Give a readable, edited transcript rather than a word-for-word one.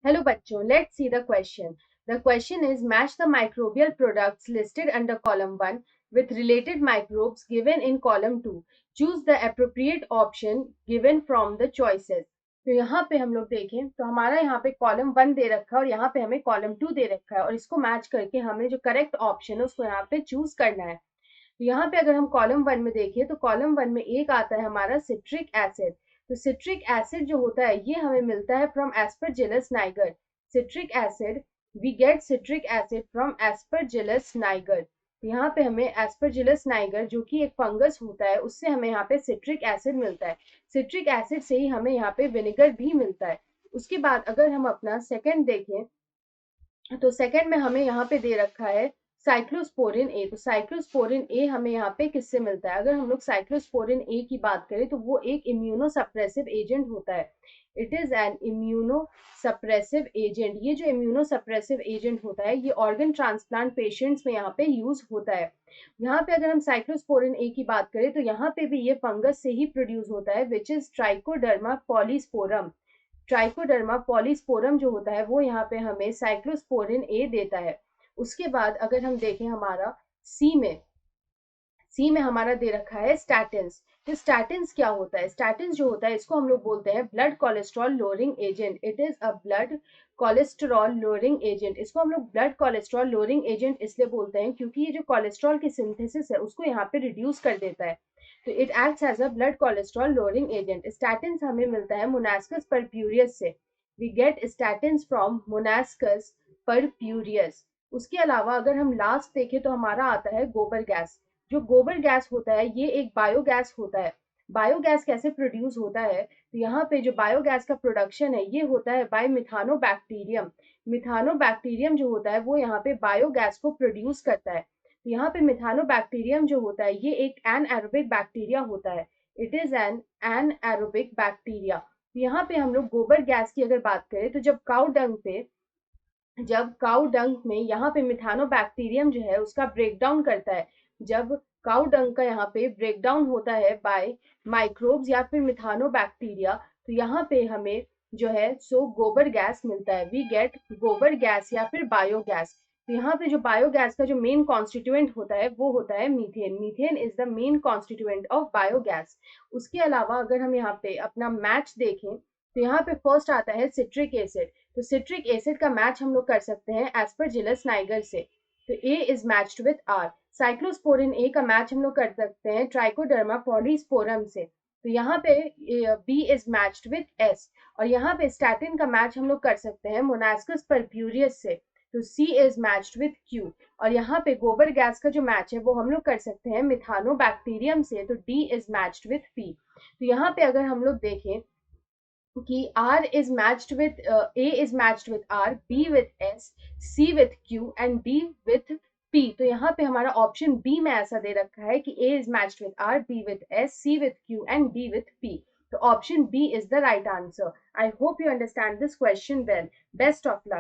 Hello bachcho, let's see the question. The question is match the microbial products listed under column 1 with related microbes given in column 2. Choose the appropriate option given from the choices. तो यहाँ पे हम लोग देखें तो हमारा यहाँ पे कॉलम 1 दे रखा है और यहाँ पे हमें कॉलम 2 दे रखा है और इसको मैच करके हमें जो करेक्ट ऑप्शन है उसको यहाँ पे चूज करना है। तो यहाँ पे अगर हम कॉलम 1 में देखें तो कॉलम 1 में एक आता है हमारा सिट्रिक एसिड। तो सिट्रिक एसिड जो होता है ये हमें मिलता है from Aspergillus niger. Citric acid, we get citric acid from Aspergillus niger. यहाँ पे हमें एस्परजिलस नाइगर जो कि एक फंगस होता है उससे हमें यहाँ पे सिट्रिक एसिड मिलता है। सिट्रिक एसिड से ही हमें यहाँ पे विनेगर भी मिलता है। उसके बाद अगर हम अपना सेकंड देखें तो सेकंड में हमें यहाँ पे दे रखा है साइक्लोस्पोरिन ए। तो साइक्लोस्पोरिन ए हमें यहाँ पे किससे मिलता है? अगर हम लोग साइक्लोस्पोरिन ए की बात करें तो वो एक इम्यूनो सप्रेसिव एजेंट होता है। It is an immuno suppressive agent. ये जो इम्यूनो सप्रेसिव एजेंट होता है ये ऑर्गन ट्रांसप्लांट पेशेंट्स में यहाँ पे यूज होता है। यहाँ पे अगर हम साइक्लोस्पोरिन ए की बात करें तो यहाँ पे भी ये फंगस से ही प्रोड्यूस होता है which is trichoderma polysporum. Trichoderma polysporum जो होता है वो यहाँ पे हमें साइक्लोस्पोरिन ए देता है। उसके बाद अगर हम देखें हमारा सी में हमारा दे रखा है स्टैटिन्स। तो स्टैटिन्स क्या होता है? स्टैटिन्स जो होता है इसको हम लोग बोलते हैं blood cholesterol lowering agent. It is a blood cholesterol lowering agent. इसको हम लोग ब्लड कोलेस्ट्रॉल लोअरिंग एजेंट इसलिए बोलते हैं क्योंकि ये जो कोलेस्ट्रॉल की सिंथेसिस है उसको यहाँ पे रिड्यूस कर देता है। तो it acts as a blood cholesterol lowering agent. Statins हमें मिलता है मोनास्कस परप्यूरियस से। We get statins from Monascus purpureus. उसके अलावा अगर हम लास्ट देखें तो हमारा आता है गोबर गैस। जो गोबर गैस होता है ये एक बायोगैस होता है। बायोगैस कैसे प्रोड्यूस होता है? तो यहाँ पे जो बायोगैस का प्रोडक्शन है ये होता है बाय मिथानोबैक्टीरियम। मिथानोबैक्टीरियम जो होता है वो यहाँ पे बायोगैस को प्रोड्यूस करता है। तो यहाँ पे मिथानोबैक्टीरियम जो होता है ये एक एनएरोबिक बैक्टीरिया होता है। It is an anaerobic bacteria. यहाँ पे हम लोग गोबर गैस की अगर बात करें तो जब काउ डंग में यहाँ पे मिथानोबैक्टीरियम जो है उसका ब्रेकडाउन करता है। जब काउ डंग का यहाँ पे ब्रेकडाउन होता है बाय माइक्रोब्स या फिर मिथानोबैक्टीरिया तो यहाँ पे हमें जो है सो गोबर गैस मिलता है। वी गेट गोबर गैस या फिर बायोगैस। तो यहाँ पे जो बायोगैस का जो मेन कॉन्स्टिट्यूएंट होता है वो होता है methane. Methane is the main constituent of biogas. उसके अलावा अगर हम यहाँ पे अपना मैच देखें तो यहाँ पे फर्स्ट आता है सिट्रिक एसिड। तो सिट्रिक एसिड का मैच हम लोग कर सकते हैं एस्परजिलस नाइगर से। तो A is matched with R. Cyclosporin A का मैच हम लोग कर सकते हैं ट्राइकोडर्मा पॉलीस्पोरम से। तो यहाँ पे B is matched with S. और यहाँ पे स्टैटिन का मैच हम लोग कर सकते हैं मोनास्कस परप्यूरियस से। तो सी इज मैच्ड विद क्यू। और यहाँ पे गोबर गैस का जो मैच है वो हम लोग कर सकते हैं मिथानोबैक्टीरियम से। तो D is matched with P. तो यहाँ पे अगर हम लोग देखें कि R is matched with A is matched with R, B with S, C with Q and D with P। तो यहाँ पे हमारा ऑप्शन B में ऐसा दे रखा है कि A is matched with R, B with S, C with Q and D with P। तो option B is the right answer. I hope you understand this question well. Best of luck.